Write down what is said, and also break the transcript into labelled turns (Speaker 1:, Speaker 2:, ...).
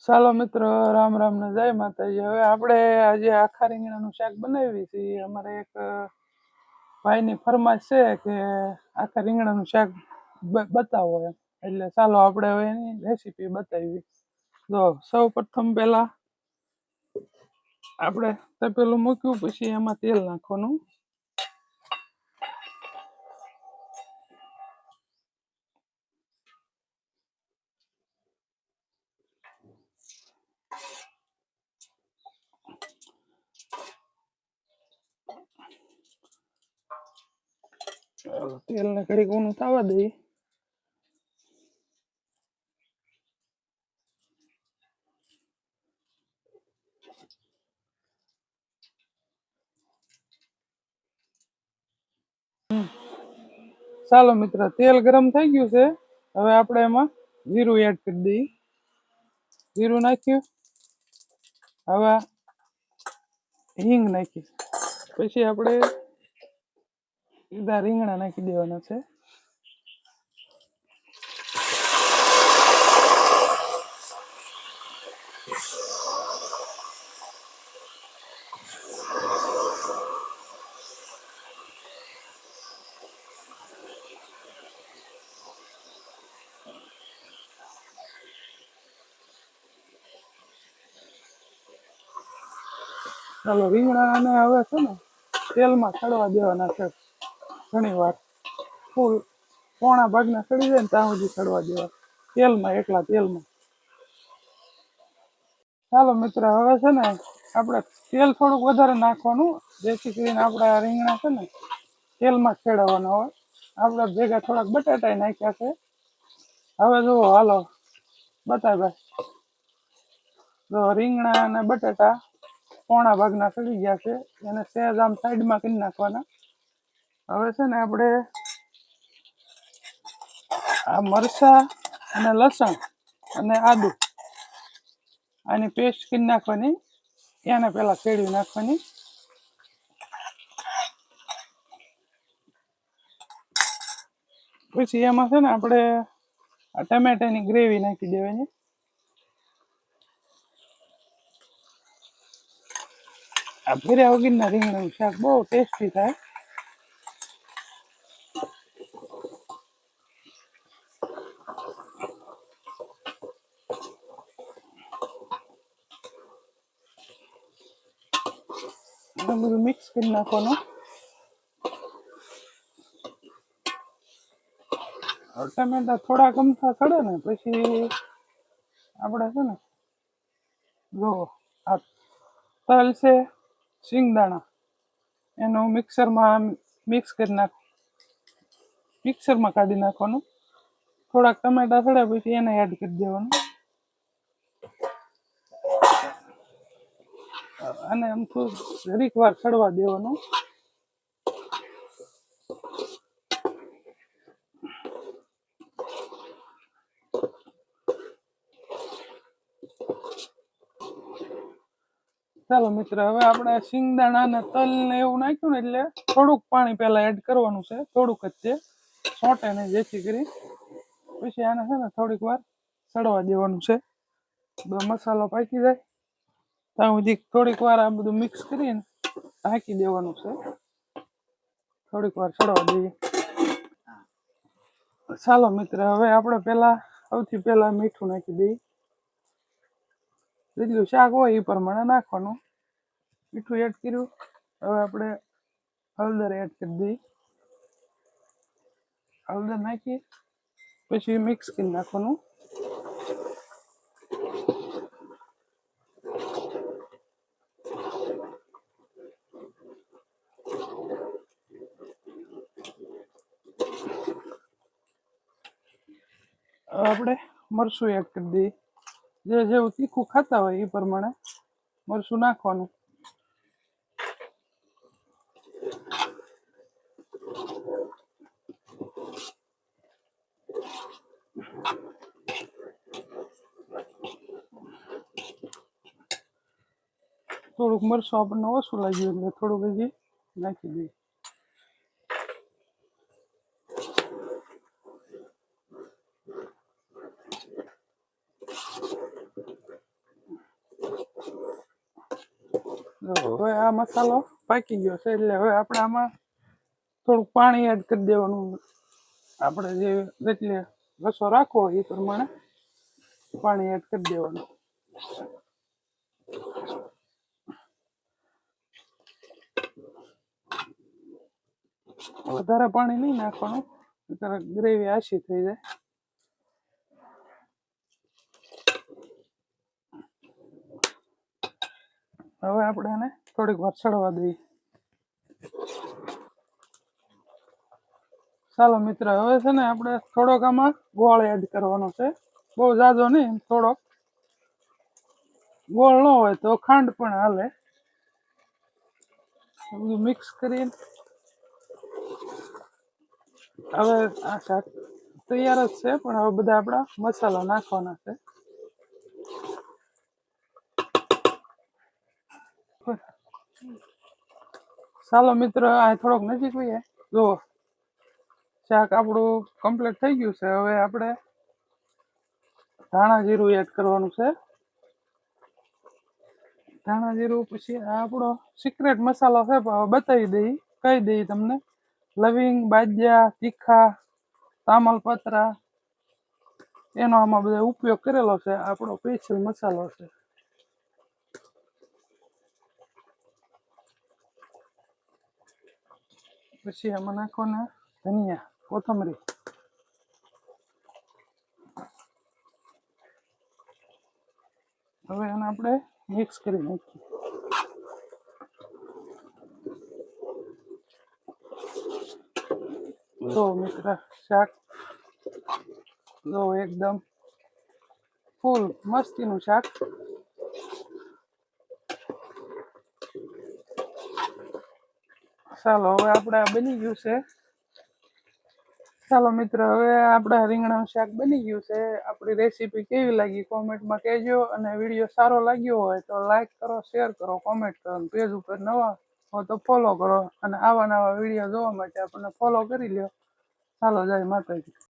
Speaker 1: ચાલો મિત્રો, રામ રામ ને જય માતાજી. હવે આપણે આજે આખા રીંગણાનું શાક બનાવી છીએ. અમારે એક ભાઈની ફરમાઈશ છે કે આખા રીંગણાનું શાક બતાવો એમ, એટલે ચાલો આપણે હવે એની રેસીપી બતાવી. જો સૌ પ્રથમ પહેલા આપણે તપેલું મૂક્યું, પછી એમાં તેલ નાખવાનું. તેલ ને ઘડીક ઊનું થવા દઈએ. ચાલો મિત્ર, તેલ ગરમ થઈ ગયું છે. હવે આપણે એમાં જીરું એડ કરી દઈએ. જીરું નાખ્યું. હવે હિંગ નાખી, પછી આપણે સીધા રીંગણા નાખી દેવાના છે. ચાલો, રીંગણાને હવે છે ને તેલમાં સડવા દેવાના છે. ઘણી વાર ફૂલ પોણા ભાગના સડી જાય ને ત્યાં સુધી સડવા દેવા, તેલમાં, એકલા તેલમાં. ચાલો મિત્ર, હવે છે ને આપણે તેલ થોડુંક વધારે નાખવાનું, જેથી કરીને આપણા રીંગણા છે ને તેલમાં ખેડવાના હોય. આપણે ભેગા થોડાક બટાટા નાખ્યા છે. હવે જુઓ, હાલો બતાવ્યા. જો રીંગણા અને બટાટા પોણા ભાગના સડી ગયા છે. એને સહેજ આમ સાઈડમાં કરી નાખવાના. હવે છે ને આપણે આ મરચા અને લસણ અને આદુ આની પેસ્ટ કરી નાખવાની. એને પેલા શેરવી નાખવાની. પછી એમાં છે ને આપણે આ ટમેટાની ગ્રેવી નાખી દેવાની. આ ભર્યા વગરના રીંગણાનું શાક બહુ ટેસ્ટી થાય. બધું મિક્સ કરી નાખવાનું. ટમેટા થોડા કમથા સડે ને પછી આપણે છે ને જો આ તલ છે, શિંગદાણા, એનું મિક્સરમાં મિક્સ કરી મિક્સરમાં કાઢી નાખવાનું. થોડાક ટમેટા સડ્યા પછી એને એડ કરી દેવાનું. અને આમ થોડીક વાર સડવા દેવાનું. ચાલો મિત્ર, હવે આપણે શિંગદાણા ને તલ ને એવું નાખ્યું ને એટલે થોડુંક પાણી પહેલા એડ કરવાનું છે, થોડુંક જ છે, સોટે નહીં, જેથી કરી પછી આને છે ને થોડીક વાર સડવા દેવાનું છે. બધો મસાલો પાકી જાય ત્યાં સુધી થોડીક વાર આ બધું મિક્સ કરીને ઢાંકી દેવાનું છે. થોડીક વાર સડવા દઈએ. ચાલો મિત્ર, હવે આપણે સૌથી પહેલા મીઠું નાખી દઈએ. જેટલું શાક હોય એ પ્રમાણે નાખવાનું. મીઠું એડ કર્યું. હવે આપણે હળદર એડ કરી દઈએ. હળદર નાખી પછી મિક્સ કરી નાખવાનું. હવે આપણે મરચું એડ કરી દઈએ. જેવું તીખું ખાતા હોય એ પ્રમાણે મરચું નાખવાનું. થોડુંક મરચું આપણને ઓછું લાગ્યું એટલે થોડુંક હજી નાખી દઈએ. જો હવે આ મસાલો પાકી ગયો છે એટલે હવે આપણે આમાં થોડુંક પાણી એડ કરી દેવાનું. આપણે જે એટલે રસો રાખવો હોય એ પ્રમાણે પાણી એડ કરી દેવાનું. વધારે પાણી નહીં નાખવાનું, નહીંતર ગ્રેવી આછી થઈ જાય. હવે આપણે એને થોડીક વાર ચડવા દઈએ. ચાલો મિત્ર, હવે છે ને આપણે થોડોક આમાં ગોળ એડ કરવાનો છે. બહુ ઝાઝો નહીં, થોડોક. ગોળ ન હોય તો ખાંડ પણ હાલે. બધું મિક્સ કરીને હવે આ શાક તૈયાર જ છે, પણ હવે બધા આપણા મસાલા નાખવાના છે. ચાલો મિત્ર, આ થોડોક નજીક હોઈએ. જો શાક આપણું કમ્પ્લીટ થઈ ગયું છે. હવે આપણે ધાણા જીરું એડ કરવાનું છે. ધાણા જીરું પછી આ આપણો સિક્રેટ મસાલો છે, બતાવી દઈ, કહી દઈ તમને. લવિંગ, બાજિયા, તીખા, તામલપત્રા, એનો આમાં બધા ઉપયોગ કરેલો છે. આપણો સ્પેશિયલ મસાલો છે. પછી આમાં નાખવાના ધનિયા, કોથમરી. હવે એને આપણે મિક્સ કરી નાખીએ. જો મિત્ર, શાક જો એકદમ ફૂલ મસ્તીનું શાક. ચાલો હવે આપણે આ બની ગયું છે. ચાલો મિત્ર, હવે આપણા રીંગણાનું શાક બની ગયું છે. આપણી રેસીપી કેવી લાગી કોમેન્ટમાં કહેજો, અને વિડીયો સારો લાગ્યો હોય તો લાઈક કરો, શેર કરો, કોમેન્ટ કરો. પેજ ઉપર નવા હો તો ફોલો કરો, અને આવા નવા વિડીયો જોવા માટે આપણને ફોલો કરી લ્યો. ચાલો, જય માતાજી.